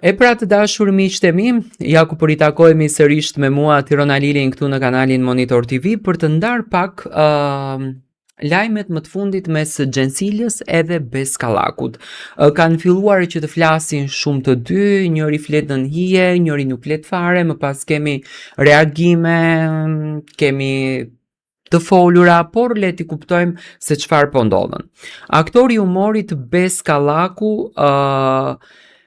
E pra të dashur miqtë e mi, ja ku po ritakojemi sërish me mua Tirona Lilin këtu në kanalin Monitor TV për të ndarë pak lajmet më të fundit mes Gjensilës edhe Beskallakut. Kanë filluar që të flasin shumë të dy, njëri flet në hije, njëri nuk flet fare, më pas kemi reagime, kemi të folura, por le t'i kuptojmë se çfarë po ndodhen. Aktori i humorit Beskallaku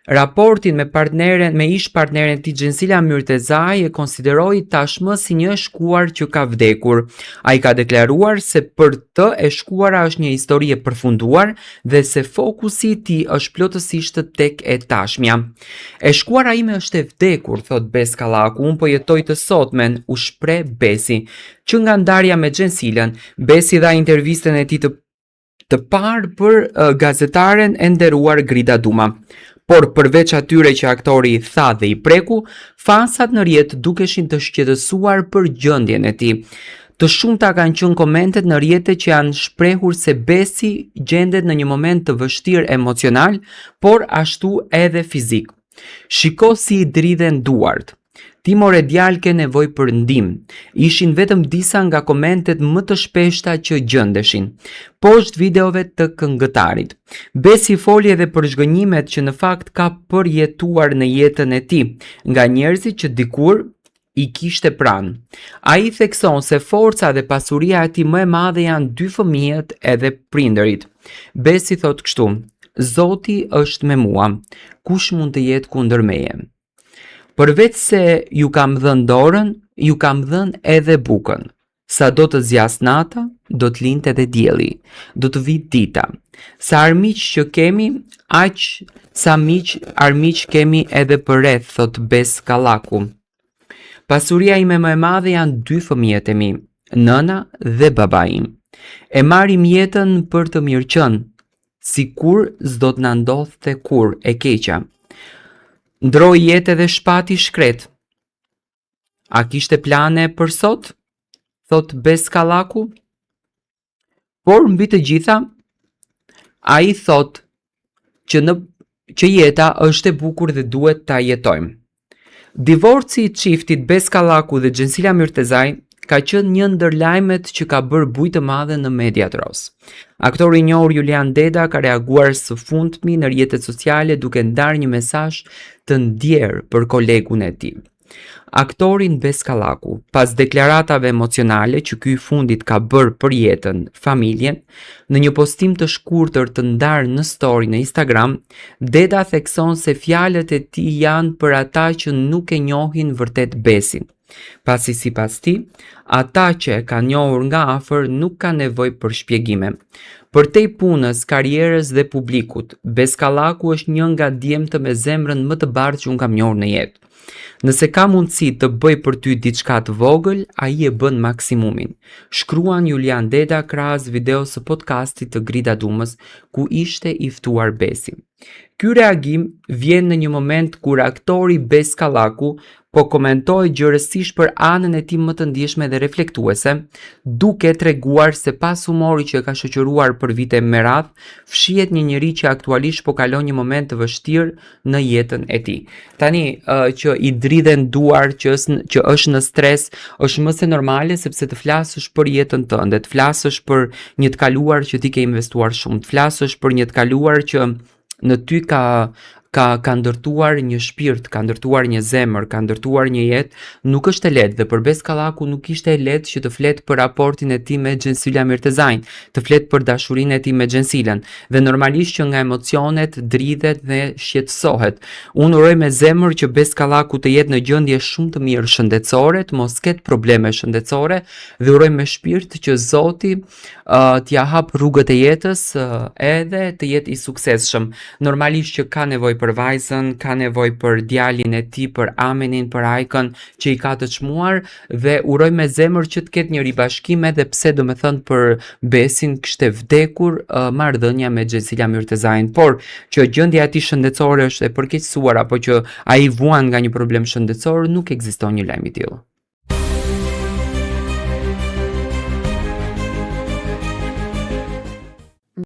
raportin me ish partneren tij Gjensila Myrtezaj e konsideroi tashmë si një shkuar që ka vdekur. Ai ka deklaruar se për të e shkuara është një histori e përfunduar dhe se fokusi i tij është plotësisht tek e tashmja. E shkuara ime është e vdekur, thot Beskallaku, unë po jetoj të sotmen, u shpreh Besi. Që nga ndarja me Gjensilën, Besi dha intervistën e tij të parë për gazetaren e nderuar Grida Duma. Por përveç atyre që aktori i tha dhe i preku, fansat në rrjet dukeshin të shqetësuar për gjendjen e tij. Të shumta kanë qenë komentet në rrjete që janë shprehur se Besi gjendet në një moment të vështirë emocional, por ashtu edhe fizik. Shiko si i dridhen duart. Ti more djalë ke nevojë për ndihmë. Ishin vetëm disa nga komentet më të shpeshta që gjendeshin poshtë videove të këngëtarit. Besi foli edhe për zhgënjimet që në fakt ka përjetuar në jetën e tij nga njerëzit që dikur i kishte pranë. Ai thekson se forca dhe pasuria e tij më e madhe janë dy fëmijët edhe prindërit. Besi thot kështu: Zoti është me mua. Kush mund të jetë kundër meje? Përveç se ju kam dhënë dorën, ju kam dhënë edhe bukën. Sa do të zjas nata, do të lindë edhe dielli, do të vit dita. Sa armiq që kemi, aq sa armiq kemi edhe përreth, thot Beskallaku. Pasuria ime më e madhe janë dy fëmijët e mi, nëna dhe baba im. E marrim jetën për të mirë qenë, sikur s'do të na ndodhte kur e keqja. Ndroi jetë edhe shpati shkret. A kishte plane për sot? Thot Beskallaku. Por mbi të gjitha, ai thot që jeta është e bukur dhe duhet ta jetojmë. Divorci i çiftit Beskallaku dhe Gjensila Myrtezaj ka qenë një ndër lajmet që ka bërë bujë të madhe në mediat ros. Aktori i njohur Julian Deda ka reaguar së fundmi në rrjetet sociale duke ndarë një mesazh të ndjerë për kolegun e tij. Aktorin Beskallaku, pas deklaratave emocionale që ky i fundit ka bërë për jetën, familjen, në një postim të shkurtër të ndarë në story në Instagram, Deda thekson se fjalët e tij janë për ata që nuk e njohin vërtet Besin. Pasi sipas tij, ata që e kanë njohur nga afër nuk kanë nevojë për shpjegime. Përtej punës, karrierës dhe publikut, Beskallaku është një nga djemtë me zemrën më të bardhë që unë kam njohur në jetë. Nëse ka mundësi të bëj për ty diçka të vogël, ai e bën maksimumin. Shkruan Julian Deda krahas videos së podcastit të Grida Dumës, ku ishte i ftuar Besi. Ky reagim vjen në një moment kur aktori Beskallaku po komentoi gjërësisht për anën e tij më të ndjeshme dhe reflektuese, duke treguar se pas humorit që e ka shoqëruar për vite me radhë, fshihet një njerëz që aktualisht po kalon një moment të vështirë në jetën e tij. Tani që i dridhen duar, që është në stres, është më se normale sepse të flasësh për jetën tënde, të flasësh për një të kaluar që ti ke investuar shumë, të flasësh për një të kaluar që në ty ka ndërtuar një shpirt, ka ndërtuar një zemër, ka ndërtuar një jetë, nuk është e lehtë dhe për Beskallaku nuk ishte e lehtë që të flet për raportin e tij me Gjensila Myrtezajn, të flet për dashurinë e tij me Gjensilën dhe normalisht që nga emocionet dridhet dhe shqetësohet. Unë uroj me zemër që Beskallaku të jetë në gjendje shumë të mirë shëndetësore, të mos ketë probleme shëndetësore dhe uroj me shpirt që Zoti t'ia hap rrugët e jetës edhe të jetë i suksesshëm. Normalisht që ka nevojë për vajzën, ka nevojë për djalin e tij, për Amenin, për Ajkën që i ka të çmuar dhe uroj me zemër që të ketë një ribashkim edhe pse domethënë për Besin kishte vdekur marrëdhënia me Gjensila Myrtezajn, por që gjendja e tij shëndetësore është e përkeqësuar apo që ai vuan nga një problem shëndetësor, nuk ekziston një lajm i tillë.